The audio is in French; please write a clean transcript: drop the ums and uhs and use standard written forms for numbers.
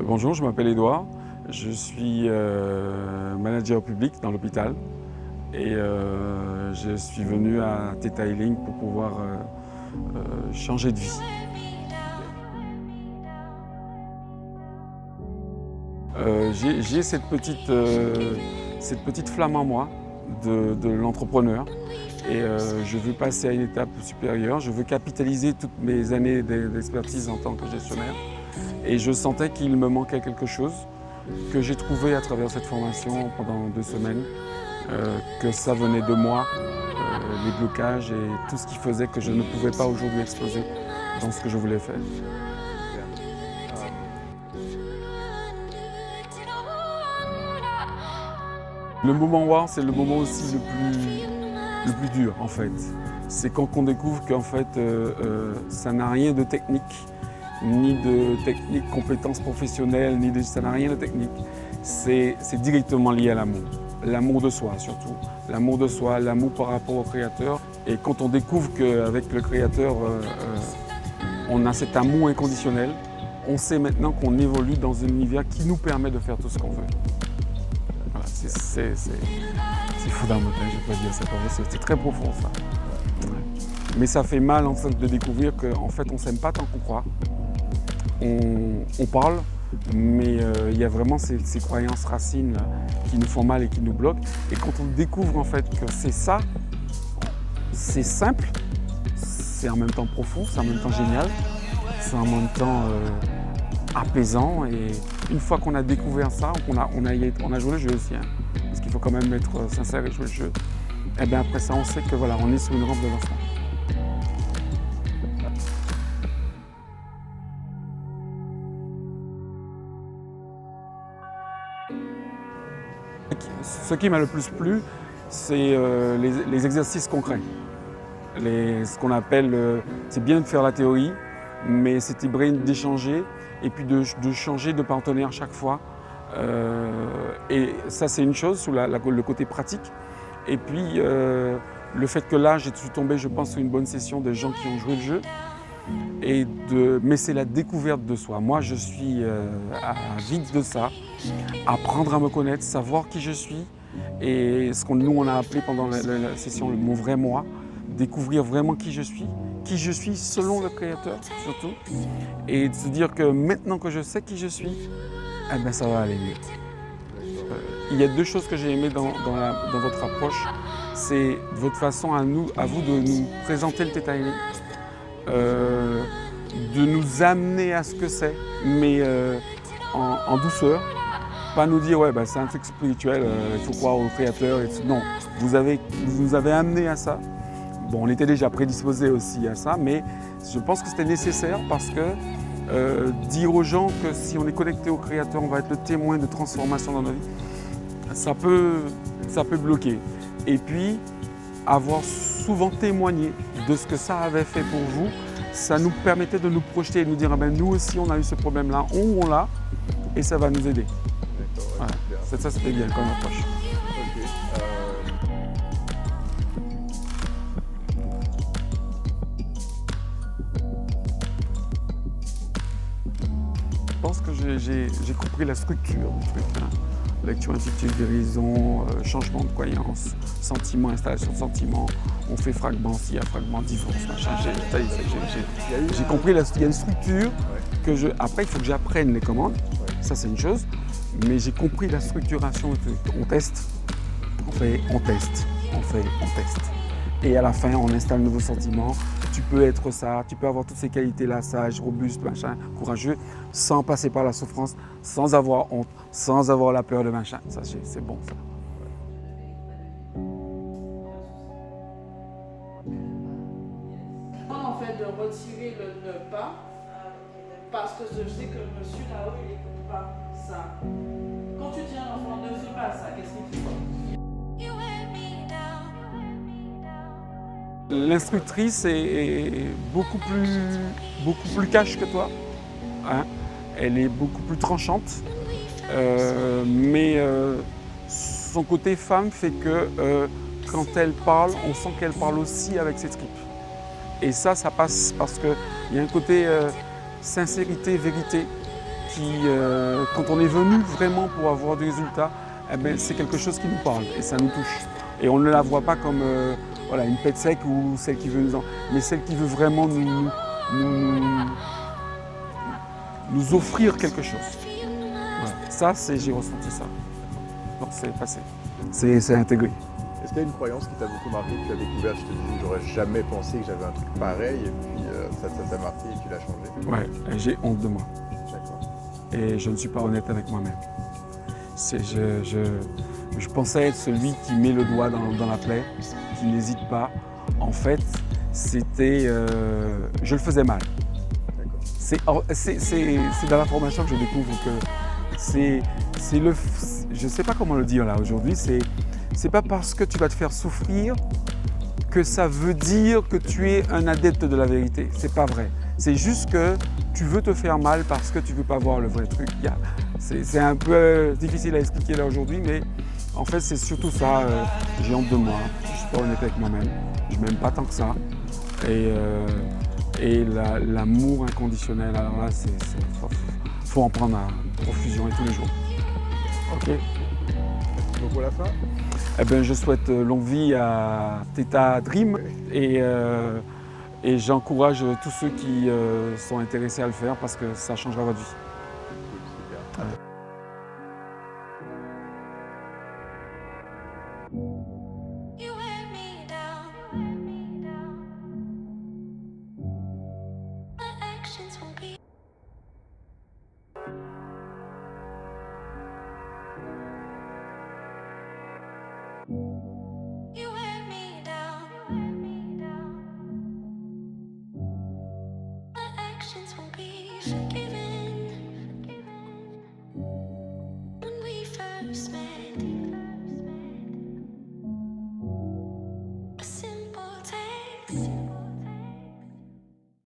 Bonjour, je m'appelle Édouard, je suis manager public dans l'hôpital et je suis venu à Theta Healing pour pouvoir changer de vie. J'ai cette petite flamme en moi de l'entrepreneur et je veux passer à une étape supérieure, je veux capitaliser toutes mes années d'expertise en tant que gestionnaire. Et je sentais qu'il me manquait quelque chose que j'ai trouvé à travers cette formation pendant 2 semaines, que ça venait de moi, les blocages et tout ce qui faisait que je ne pouvais pas aujourd'hui exploser dans ce que je voulais faire. Le moment wow, c'est le moment aussi le plus dur en fait. C'est quand on découvre qu'en fait ça n'a rien de technique, ni de technique, compétences professionnelles, ça n'a rien de technique. C'est directement lié à l'amour. L'amour de soi surtout. L'amour de soi, l'amour par rapport au Créateur. Et quand on découvre qu'avec le Créateur, on a cet amour inconditionnel, on sait maintenant qu'on évolue dans un univers qui nous permet de faire tout ce qu'on veut. Voilà, c'est fondamental, je ne vais pas dire ça pour vous, c'est très profond ça. Mais ça fait mal en fait de découvrir qu'en fait on ne s'aime pas tant qu'on croit. On parle, mais il y a vraiment ces croyances racines là, qui nous font mal et qui nous bloquent. Et quand on découvre en fait que c'est ça, c'est simple, c'est en même temps profond, c'est en même temps génial, c'est en même temps apaisant. Et une fois qu'on a découvert ça, on a joué le jeu aussi, hein, parce qu'il faut quand même être sincère et jouer le jeu. Et bien après ça, on sait que voilà, on est sur une rampe de lancement. Ce qui m'a le plus plu, c'est les exercices concrets. Ce qu'on appelle, c'est bien de faire la théorie, mais c'était bien d'échanger et puis de changer de partenaire chaque fois. Et ça, c'est une chose, sur le côté pratique. Et puis, le fait que là, j'ai suis tombé, je pense, sur une bonne session de gens qui ont joué le jeu. Mais c'est la découverte de soi. Moi, je suis avide de ça, apprendre à me connaître, savoir qui je suis et ce qu'on nous on a appelé pendant la session mon vrai moi, découvrir vraiment qui je suis selon le Créateur surtout, et de se dire que maintenant que je sais qui je suis, eh ben, ça va aller mieux. Il y a 2 choses que j'ai aimées dans votre approche, c'est votre façon à vous de nous présenter le Theta Healing. De nous amener à ce que c'est, mais en douceur. Pas nous dire, ouais, bah, c'est un truc spirituel, il faut croire au Créateur. Non, vous nous avez amené à ça. Bon, on était déjà prédisposés aussi à ça, mais je pense que c'était nécessaire parce que dire aux gens que si on est connecté au Créateur, on va être le témoin de transformation dans nos vies, ça peut bloquer. Et puis, avoir souvent témoigné de ce que ça avait fait pour vous, ça nous permettait de nous projeter et de nous dire, ah ben, nous aussi on a eu ce problème-là, on l'a, et ça va nous aider. Voilà. Ça c'était bien comme approche. Je pense que j'ai compris la structure du truc. Hein. Lecture intitulée guérison, changement de croyance, sentiment, installation de sentiment, on fait fragment, s'il y a fragment, divorce, machin. J'ai compris, il y a une structure que après il faut que j'apprenne les commandes, ça c'est une chose, mais j'ai compris la structuration, on teste, on teste. Et à la fin, on installe un nouveau sentiment. Tu peux être ça, tu peux avoir toutes ces qualités-là, sage, robuste, machin, courageux, sans passer par la souffrance, sans avoir honte, sans avoir la peur de machin. Ça, c'est bon, ça. En fait, de retirer le ne pas, parce que je sais que le monsieur là-haut, il n'écoute pas ça. Quand tu dis à un enfant, ne fais pas ça, qu'est-ce qu'il fait? L'instructrice est beaucoup plus cash que toi. Hein. Elle est beaucoup plus tranchante. Mais son côté femme fait que quand elle parle, on sent qu'elle parle aussi avec ses tripes. Et ça passe parce qu'il y a un côté sincérité, vérité quand on est venu vraiment pour avoir du résultat, eh ben, c'est quelque chose qui nous parle et ça nous touche. Et on ne la voit pas comme voilà, une pète sec ou celle qui veut mais celle qui veut vraiment nous offrir quelque chose. Voilà. Ça, j'ai ressenti ça. Donc c'est passé, c'est intégré. Est-ce qu'il y a une croyance qui t'a beaucoup marqué, que tu as découvert, tu te dis j'aurais jamais pensé que j'avais un truc pareil et puis ça t'a marqué et tu l'as changé? Ouais, j'ai honte de moi. D'accord. Et je ne suis pas honnête avec moi-même. Je pensais être celui qui met le doigt dans la plaie, qui n'hésite pas. En fait, c'était, je le faisais mal. C'est dans la formation que je découvre que je ne sais pas comment le dire là aujourd'hui, c'est pas parce que tu vas te faire souffrir que ça veut dire que tu es un adepte de la vérité. C'est pas vrai. C'est juste que tu veux te faire mal parce que tu veux pas voir le vrai truc. C'est un peu difficile à expliquer là aujourd'hui, mais en fait c'est surtout ça. J'ai honte de moi, je suis pas honnête avec moi-même, je m'aime pas tant que ça. Et l'amour inconditionnel, alors là, faut en prendre à profusion et tous les jours. Ok. Donc pour la fin, eh ben, je souhaite longue vie à Theta Dream et j'encourage tous ceux qui sont intéressés à le faire parce que ça changera votre vie. super. Ouais.